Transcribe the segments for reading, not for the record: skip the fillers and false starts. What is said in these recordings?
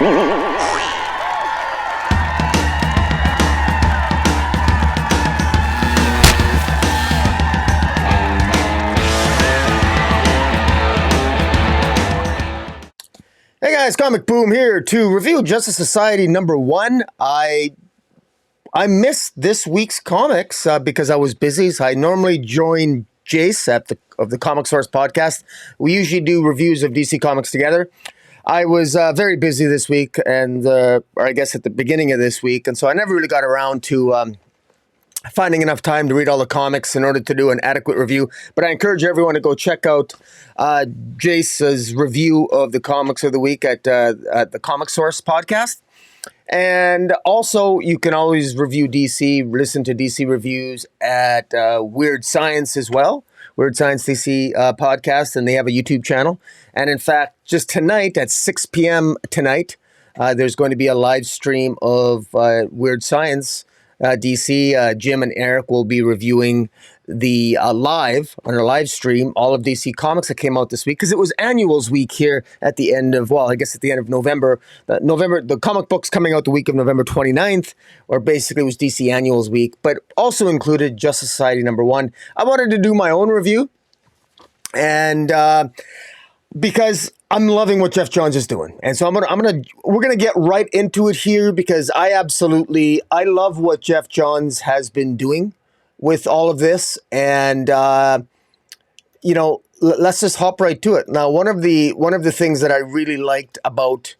Hey guys, Comic Boom here to review Justice Society #1. I missed this week's comics because I was busy. So I normally join Jace of the Comic Source podcast. We usually do reviews of DC Comics together. I was very busy this week, or I guess at the beginning of this week, and so I never really got around to finding enough time to read all the comics in order to do an adequate review. But I encourage everyone to go check out Jace's review of the comics of the week at the Comic Source podcast. And also, you can always review DC, listen to DC reviews at Weird Science as well. Weird Science DC podcast, and they have a YouTube channel. And in fact, just tonight at 6 p.m. tonight, there's going to be a live stream of Weird Science DC. Jim and Eric will be reviewing the live on our live stream all of DC Comics that came out this week, because it was Annuals Week here at the end of, well, I guess at the end of November. The comic books coming out the week of November 29th, or basically it was DC Annuals Week, but also included Justice Society #1. I wanted to do my own review, and because I'm loving what Geoff Johns is doing. And so we're gonna get right into it here, because I love what Geoff Johns has been doing with all of this. And let's just hop right to it. Now, one of the things that I really liked about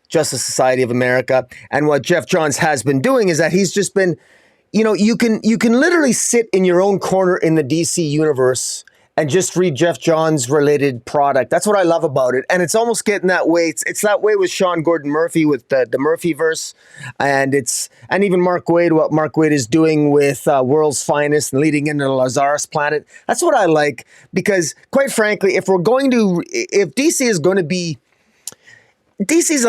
Justice Society of America and what Geoff Johns has been doing is that he's just been, you can literally sit in your own corner in the DC universe and just read Geoff Johns related product. That's what I love about it. And it's almost getting that way. It's that way with Sean Gordon Murphy with the Murphyverse. And even Mark Waid, what Mark Waid is doing with World's Finest and leading into the Lazarus Planet. That's what I like, because quite frankly, if DC is going to be, DC's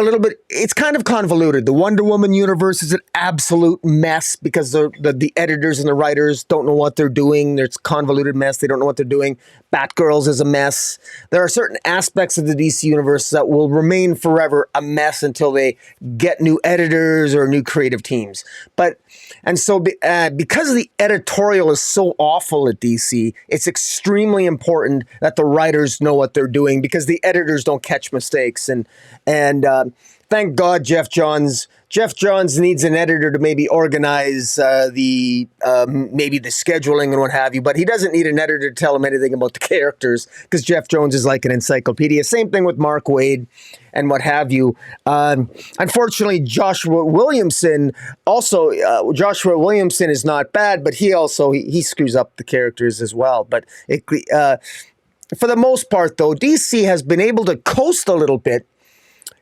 it's kind of convoluted. The Wonder Woman universe is an absolute mess because the editors and the writers don't know what they're doing. It's a convoluted mess. They don't know what they're doing. Batgirls is a mess. There are certain aspects of the DC universe that will remain forever a mess until they get new editors or new creative teams. Because the editorial is so awful at DC, it's extremely important that the writers know what they're doing, because the editors don't catch mistakes. And thank God Geoff Johns needs an editor to maybe organize maybe the scheduling and what have you, but he doesn't need an editor to tell him anything about the characters, because Geoff Johns is like an encyclopedia. Same thing with Mark Waid and what have you. Unfortunately, Joshua Williamson is not bad, but he screws up the characters as well. But for the most part, though, DC has been able to coast a little bit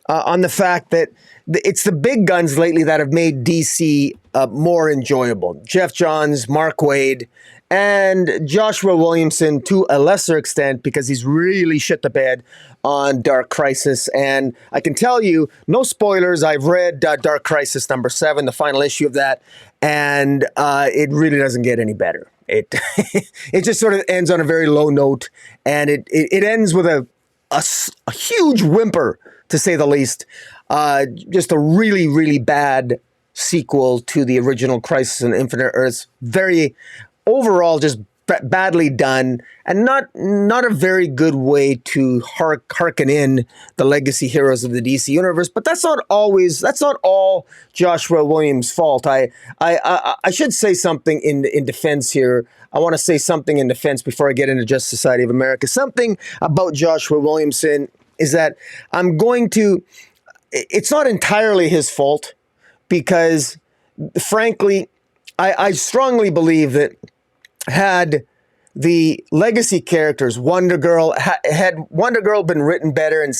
on the fact that it's the big guns lately that have made DC more enjoyable. Geoff Johns, Mark Waid, and Joshua Williamson to a lesser extent, because he's really shit the bed on Dark Crisis. And I can tell you, no spoilers, I've read Dark Crisis #7, the final issue of that, and it really doesn't get any better. It just sort of ends on a very low note, and it ends with a huge whimper, to say the least. Just a really, really bad sequel to the original Crisis on Infinite Earths. Very, overall, just badly done, and not a very good way to hearken in the legacy heroes of the DC universe. But that's not all Joshua Williams' fault. I should say something in defense here. I want to say something in defense before I get into Justice Society of America. Something about Joshua Williamson is that it's not entirely his fault, because frankly, I strongly believe that had the legacy characters, Wonder Girl, had Wonder Girl been written better, and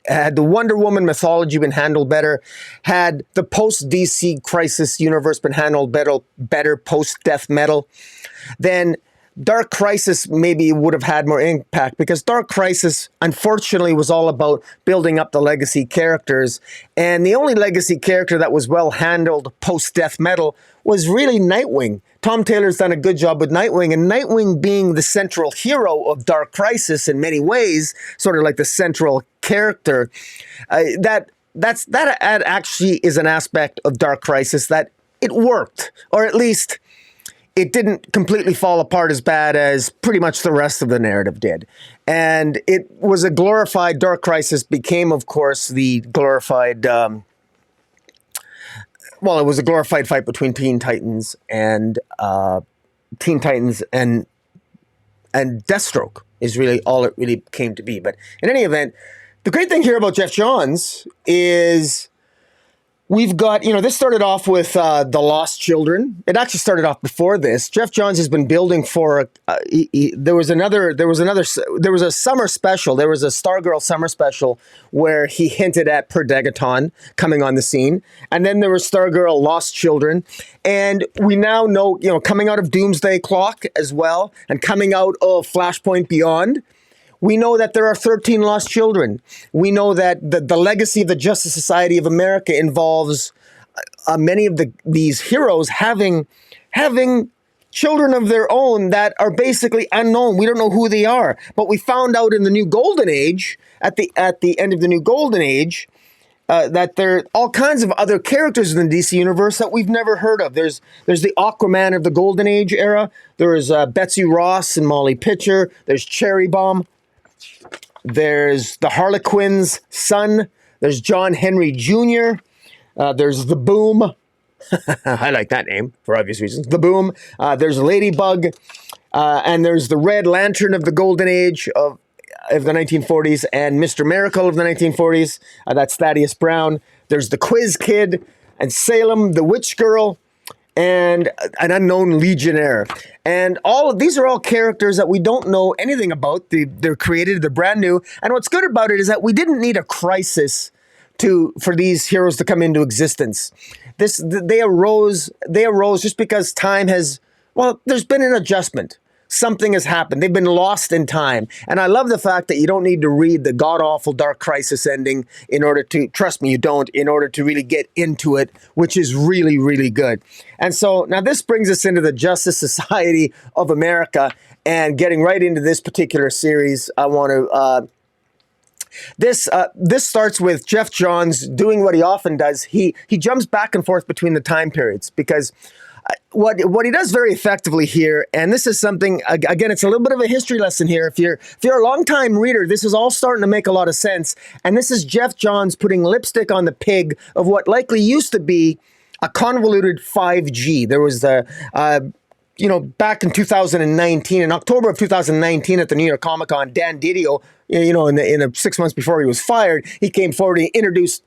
had the Wonder Woman mythology been handled better, had the post-DC Crisis universe been handled better post-Death Metal, then Dark Crisis maybe would have had more impact, because Dark Crisis, unfortunately, was all about building up the legacy characters. And the only legacy character that was well handled post-death metal was really Nightwing. Tom Taylor's done a good job with Nightwing, and Nightwing being the central hero of Dark Crisis in many ways, sort of like the central character, that actually is an aspect of Dark Crisis that it worked, or at least it didn't completely fall apart as bad as pretty much the rest of the narrative did. And it was a glorified, Dark Crisis became, of course, the glorified, it was a glorified fight between Teen Titans and Deathstroke is really all it really came to be. But in any event, the great thing here about Geoff Johns is we've got, this started off with The Lost Children. It actually started off before this. Geoff Johns has been building for, there was a summer special. There was a Stargirl summer special where he hinted at Per Degaton coming on the scene. And then there was Stargirl Lost Children. And we now know, coming out of Doomsday Clock as well, and coming out of Flashpoint Beyond, we know that there are 13 lost children. We know that the legacy of the Justice Society of America involves many of these heroes having children of their own that are basically unknown. We don't know who they are. But we found out in the New Golden Age, at the end of the New Golden Age, that there are all kinds of other characters in the DC universe that we've never heard of. There's the Aquaman of the Golden Age era. There's Betsy Ross and Molly Pitcher. There's Cherry Bomb. There's the Harlequin's son. There's John Henry Jr. There's the Boom. I like that name for obvious reasons. The Boom. There's Ladybug. And there's the Red Lantern of the Golden Age of the 1940s and Mr. Miracle of the 1940s. That's Thaddeus Brown. There's the Quiz Kid and Salem, the Witch Girl, and an unknown Legionnaire. And all of these are all characters that we don't know anything about. They're created, they're brand new. And what's good about it is that we didn't need a crisis for these heroes to come into existence. They arose just because time has, there's been an adjustment. Something has happened. They've been lost in time. And I love the fact that you don't need to read the god-awful Dark Crisis ending in order to, trust me, you don't, in order to really get into it, which is really, really good. And so now this brings us into the Justice Society of America, and getting right into this particular series, I want to... This starts with Geoff Johns doing what he often does. He jumps back and forth between the time periods, because what he does very effectively here, and this is something, again, it's a little bit of a history lesson here. If you're a long-time reader, this is all starting to make a lot of sense. And this is Geoff Johns putting lipstick on the pig of what likely used to be a convoluted 5G. There was back in 2019, in October of 2019 at the New York Comic Con, Dan Didio, in the 6 months before he was fired, he came forward and he introduced,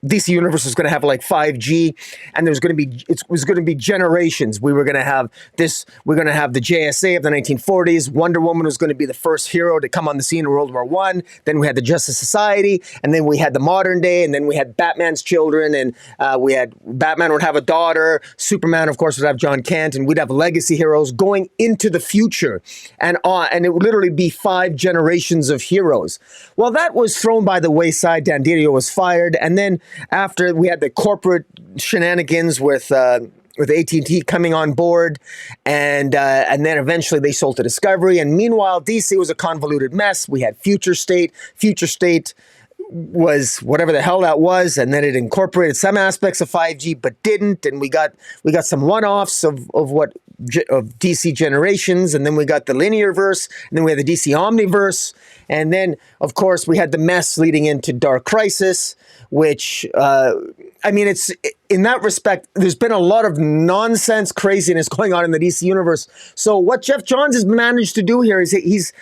DC Universe was going to have like 5G, and it was going to be generations. We're going to have the JSA of the 1940s. Wonder Woman was going to be the first hero to come on the scene in World War I. Then we had the Justice Society, and then we had the modern day, and then we had Batman's children, and Batman would have a daughter. Superman, of course, would have John Kent, and we'd have legacy heroes going into the future, and it would literally be 5 generations of heroes. Well, that was thrown by the wayside. Dan Didio was fired, and then after we had the corporate shenanigans with AT&T coming on board, and then eventually they sold to Discovery. And meanwhile, DC was a convoluted mess. We had Future State. Future State was whatever the hell that was, and then it incorporated some aspects of 5G, but didn't. And we got some one-offs of DC Generations, and then we got the linear verse, and then we had the DC Omniverse, and then of course we had the mess leading into Dark Crisis, which it's in that respect, there's been a lot of nonsense craziness going on in the DC universe. So what Geoff Johns has managed to do here is he's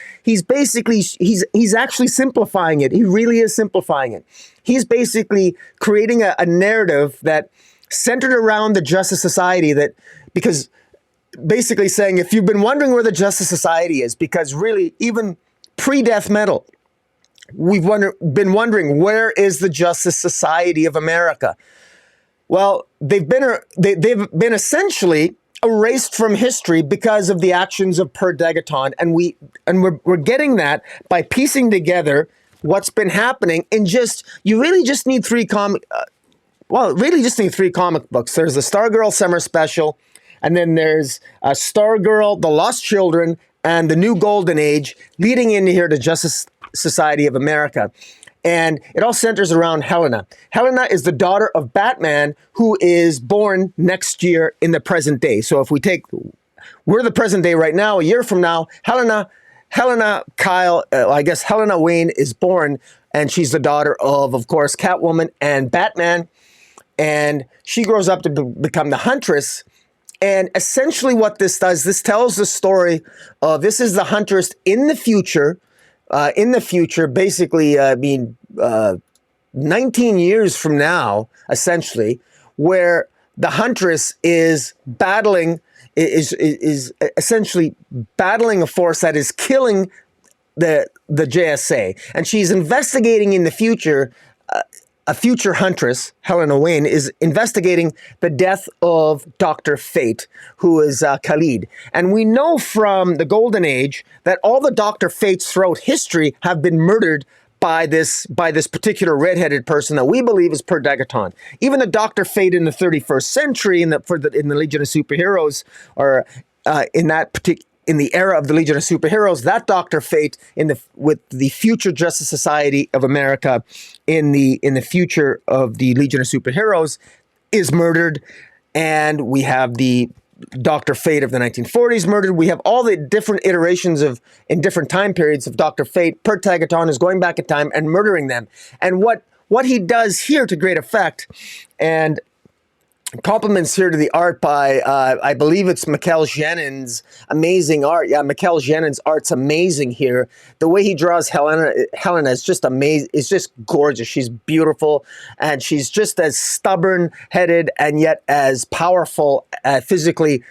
actually simplifying it. He really is simplifying it. He's basically creating a narrative that centered around the Justice Society, because basically saying, if you've been wondering where the Justice Society is, because really even pre-death metal, we've been wondering, where is the Justice Society of America? Well, they've been essentially erased from history because of the actions of Per Degaton, and we're getting that by piecing together what's been happening in you really just need three comic books. There's the Stargirl Summer Special, and then there's Stargirl, The Lost Children, and The New Golden Age, leading into here to Justice Society of America. And it all centers around Helena. Helena is the daughter of Batman, who is born next year in the present day. So if we're the present day right now, a year from now, Helena Wayne is born, and she's the daughter of course, Catwoman and Batman. And she grows up to become the Huntress. And essentially what this does, this tells the story of, this is the Huntress in the future, basically, 19 years from now, essentially, where the Huntress is essentially battling a force that is killing the JSA, and she's investigating in the future. A future Huntress, Helena Wayne, is investigating the death of Dr. Fate, who is Kalisz. And we know from the Golden Age that all the Dr. Fates throughout history have been murdered by this particular redheaded person that we believe is Per Degaton. Even the Dr. Fate in the 31st century, in the Legion of Superheroes, or in the era of the Legion of Superheroes, that Dr. Fate with the future Justice Society of America in the future of the Legion of Superheroes is murdered. And we have the Dr. Fate of the 1940s murdered. We have all the different iterations in different time periods of Dr. Fate. Per Degaton is going back in time and murdering them. And what he does here to great effect, and compliments here to the art by, I believe it's Mikel Janin's amazing art. Yeah, Mikel Janin's art's amazing here. The way he draws Helena is just amazing. It's just gorgeous. She's beautiful, and she's just as stubborn-headed and yet as powerful, physically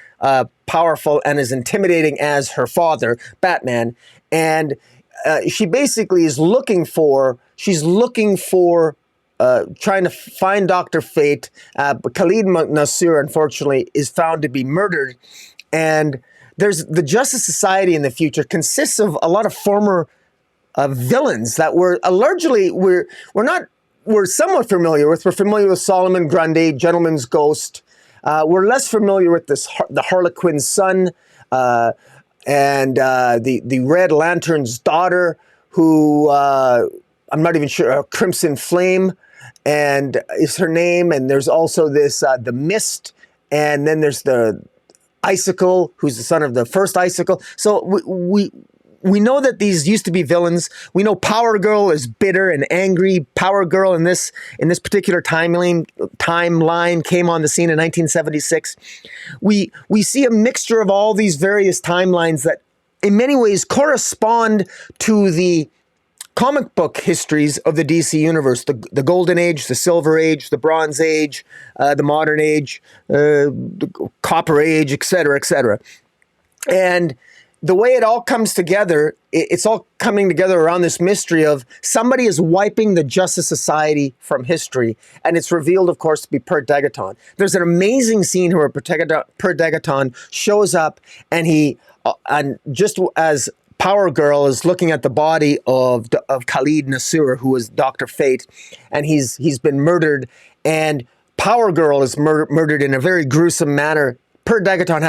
powerful, and as intimidating as her father, Batman. And she basically is looking for trying to find Dr. Fate, but Kalisz Nasir, unfortunately, is found to be murdered. And there's the Justice Society in the future consists of a lot of former villains that we're somewhat familiar with. We're familiar with Solomon Grundy, Gentleman's Ghost. We're less familiar with the Harlequin's son, and the Red Lantern's daughter, who I'm not even sure, Crimson Flame, and is her name. And there's also this the Mist, and then there's the Icicle, who's the son of the first Icicle. So we know that these used to be villains. We know Power Girl is bitter and angry. Power Girl in this particular timeline came on the scene in 1976. We see a mixture of all these various timelines that in many ways correspond to the comic book histories of the DC universe, the Golden Age, the Silver Age, the Bronze Age, the Modern Age, the Copper Age, etc., etc. And the way it all comes together, it's all coming together around this mystery of somebody is wiping the Justice Society from history, and it's revealed, of course, to be Per Degaton. There's an amazing scene where Per Degaton shows up, and just as Power Girl is looking at the body of Kalisz Nasir, who is Dr. Fate, and he's been murdered, and Power Girl is murdered in a very gruesome manner. Per Degaton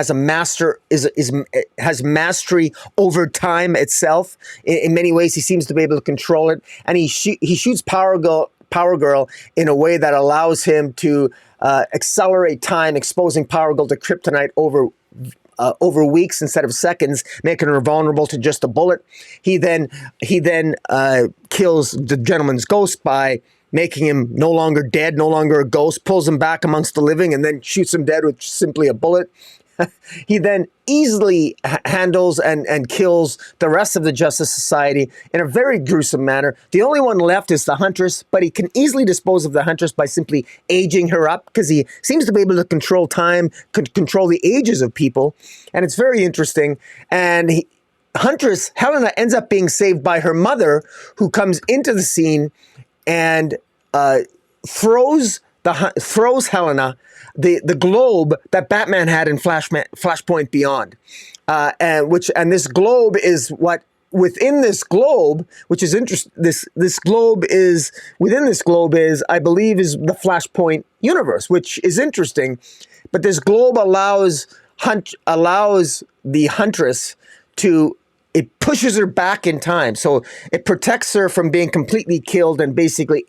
has mastery over time itself. In many ways, he seems to be able to control it, and he shoots Power Girl in a way that allows him to accelerate time, exposing Power Girl to kryptonite over weeks instead of seconds, making her vulnerable to just a bullet. He then kills the Gentleman's Ghost by making him no longer dead, no longer a ghost, pulls him back amongst the living, and then shoots him dead with simply a bullet. He then easily handles and kills the rest of the Justice Society in a very gruesome manner. The only one left is the Huntress, but he can easily dispose of the Huntress by simply aging her up, because he seems to be able to control time, control the ages of people, and it's very interesting. And Huntress, Helena, ends up being saved by her mother, who comes into the scene and throws throws Helena the globe that Batman had in Flashpoint Beyond, and this globe is what within this globe, which is interesting. This globe is within this globe is, I believe, is the Flashpoint universe, which is interesting. But this globe allows the Huntress to, it pushes her back in time, so it protects her from being completely killed and basically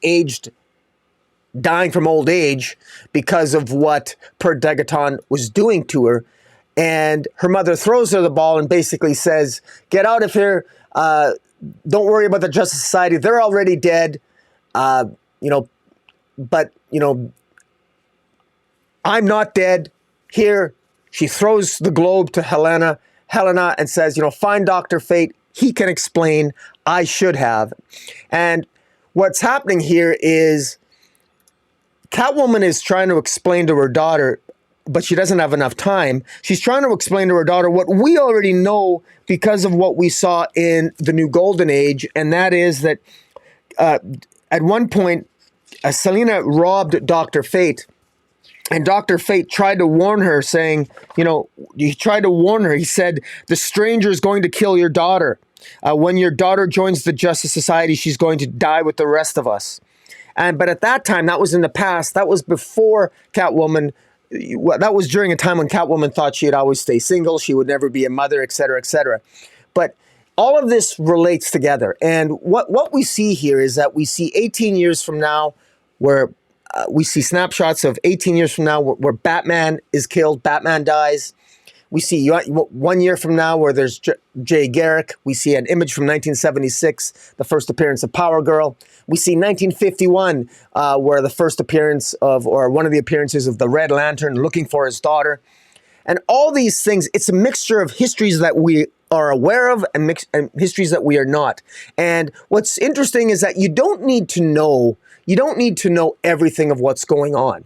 dying from old age because of what Degaton was doing to her. And her mother throws her the ball and basically says, "Get out of here. Don't worry about the Justice Society. They're already dead. But I'm not dead." Here, she throws the globe to Helena, and says, "Find Dr. Fate. He can explain. I should have." And what's happening here is Catwoman is trying to explain to her daughter, but she doesn't have enough time. She's trying to explain to her daughter what we already know because of what we saw in the New Golden Age, and that is that at one point, Selina robbed Dr. Fate, and Dr. Fate tried to warn her, saying, he tried to warn her. He said, "The stranger is going to kill your daughter. When your daughter joins the Justice Society, she's going to die with the rest of us." But at that time, that was in the past. That was before Catwoman. That was during a time when Catwoman thought she'd always stay single. She would never be a mother, et cetera, et cetera. But all of this relates together. And what we see here is that we see 18 years from now, where we see snapshots of 18 years from now where Batman is killed, Batman dies. We see 1 year from now where there's Jay Garrick. We see an image from 1976, the first appearance of Power Girl. We see 1951, where the first appearance of, or one of the appearances of the Red Lantern looking for his daughter. And all these things, it's a mixture of histories that we are aware of and histories that we are not. And what's interesting is that you don't need to know everything of what's going on.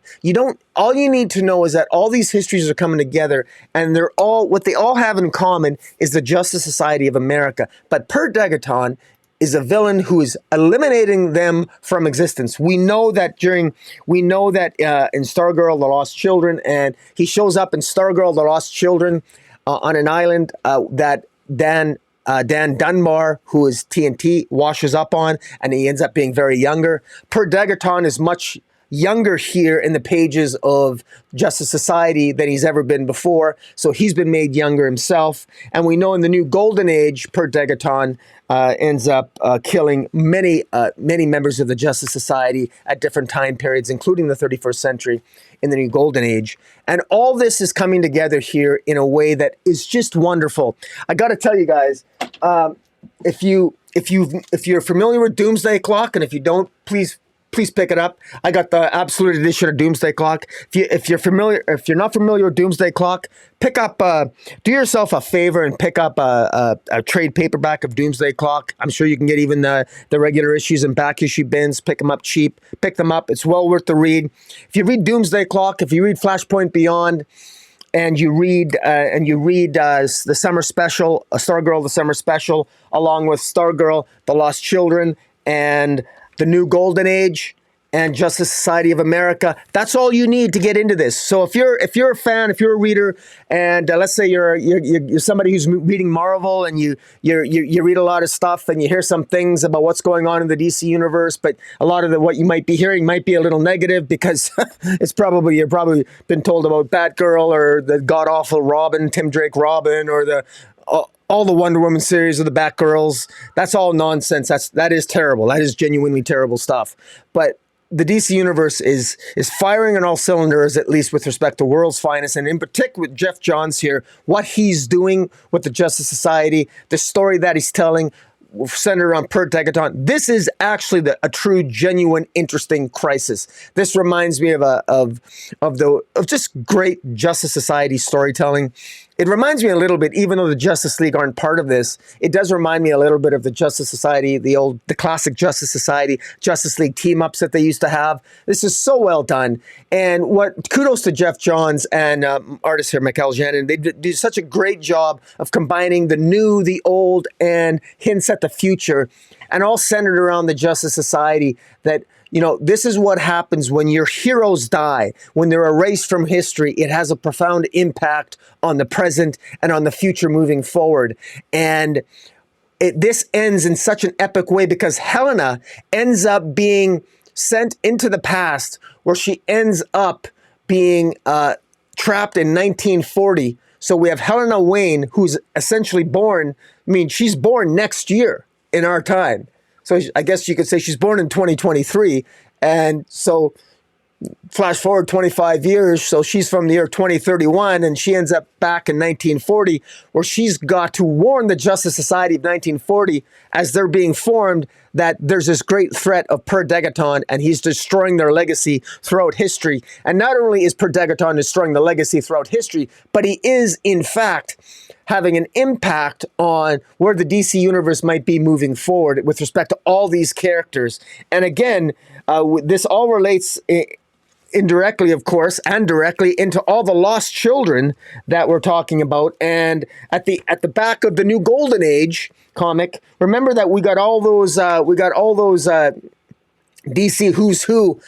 All you need to know is that all these histories are coming together, and what they all have in common is the Justice Society of America. But Degaton is a villain who is eliminating them from existence. We know that in Stargirl, The Lost Children, and he shows up in Stargirl, The Lost Children on an island that Dan Dunbar, who is TNT, washes up on, and he ends up being very younger. Degaton is much younger here in the pages of Justice Society than he's ever been before, so he's been made younger himself. And we know in the New Golden Age, Degaton ends up killing many members of the Justice Society at different time periods, including the 31st century in the New Golden Age. And all this is coming together here in a way that is just wonderful. I got to tell you guys, if you're familiar with Doomsday Clock, and if you don't, please pick it up. I got the Absolute Edition of Doomsday Clock. If you're not familiar with Doomsday Clock, pick up. Do yourself a favor and pick up a trade paperback of Doomsday Clock. I'm sure you can get even the regular issues in back issue bins. Pick them up cheap. Pick them up. It's well worth the read. If you read Doomsday Clock, if you read Flashpoint Beyond, and you read the summer special, Stargirl, the summer special, along with Stargirl, The Lost Children, and the New Golden Age, and Justice Society of America. That's all you need to get into this. So if you're a fan, if you're a reader, and let's say you're somebody who's reading Marvel, and you read a lot of stuff, and you hear some things about what's going on in the DC universe, but a lot of what you might be hearing might be a little negative because you've probably been told about Batgirl or the god awful Robin, Tim Drake Robin, or all the Wonder Woman series of the Batgirls. That's all nonsense. That is terrible. That is genuinely terrible stuff. But the DC universe is firing on all cylinders, at least with respect to World's Finest, and in particular with Geoff Johns here, what he's doing with the Justice Society, the story that he's telling, centered around Degaton. This is actually a true, genuine, interesting crisis. This reminds me of just great Justice Society storytelling. It reminds me a little bit, even though the Justice League aren't part of this, it does remind me a little bit of the Justice Society, the classic Justice Society, Justice League team-ups that they used to have. This is so well done. And kudos to Geoff Johns and artist here, Mikel Janín. They do such a great job of combining the new, the old, and hints at the future, and all centered around the Justice Society that this is what happens when your heroes die, when they're erased from history. It has a profound impact on the present and on the future moving forward. And this ends in such an epic way because Helena ends up being sent into the past, where she ends up being trapped in 1940. So we have Helena Wayne, who's essentially born, she's born next year in our time. So I guess you could say she's born in 2023. And so flash forward 25 years, so she's from the year 2031, and she ends up back in 1940, where she's got to warn the Justice Society of 1940 as they're being formed that there's this great threat of Per Degaton, and he's destroying their legacy throughout history. And not only is Per Degaton destroying the legacy throughout history, but he is, in fact, having an impact on where the DC universe might be moving forward with respect to all these characters. And again, this all relates indirectly, of course, and directly into all the lost children that we're talking about. And at the back of the new Golden Age comic, remember that we got all those DC Who's Who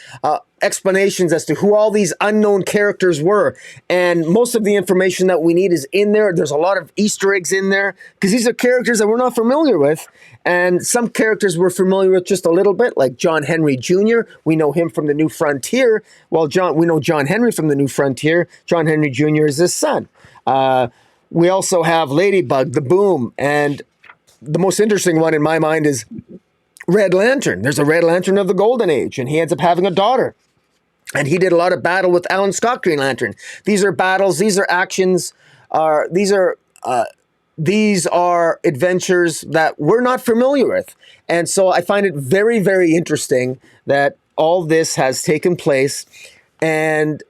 explanations as to who all these unknown characters were. And most of the information that we need is in there. There's a lot of Easter eggs in there because these are characters that we're not familiar with. And some characters we're familiar with just a little bit, like John Henry Jr. We know him from the New Frontier. Well, we know John Henry from the New Frontier. John Henry Jr. is his son. We also have Ladybug, the Boom. And the most interesting one in my mind is Red Lantern. There's a Red Lantern of the Golden Age, and he ends up having a daughter. And he did a lot of battle with Alan Scott Green Lantern. These are battles. These are actions. These are adventures that we're not familiar with. And so I find it very, very interesting that all this has taken place. And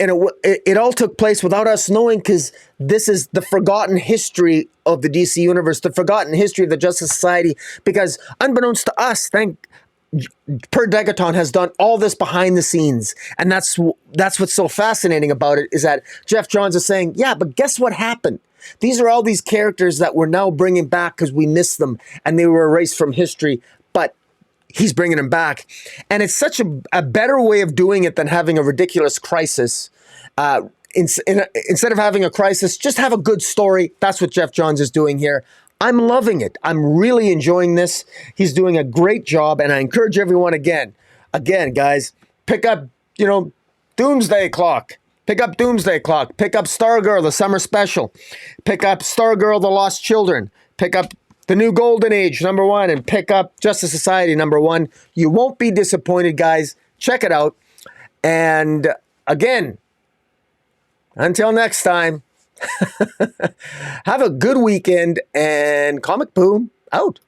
it all took place without us knowing, because this is the forgotten history of the DC Universe, the forgotten history of the Justice Society, because unbeknownst to us, Per Degaton has done all this behind the scenes. And that's what's so fascinating about it, is that Geoff Johns is saying, yeah, but guess what happened? These are all these characters that we're now bringing back because we missed them and they were erased from history, but he's bringing them back. And it's such a better way of doing it than having a ridiculous crisis. Instead of having a crisis, just have a good story. That's what Geoff Johns is doing here. I'm loving it. I'm really enjoying this. He's doing a great job, and I encourage everyone again, guys, pick up, Doomsday Clock. Pick up Doomsday Clock. Pick up Stargirl, the summer special. Pick up Stargirl, the Lost Children. Pick up the new Golden Age, #1, and pick up Justice Society, #1. You won't be disappointed, guys. Check it out. And again, until next time, have a good weekend, and Comic Boom out.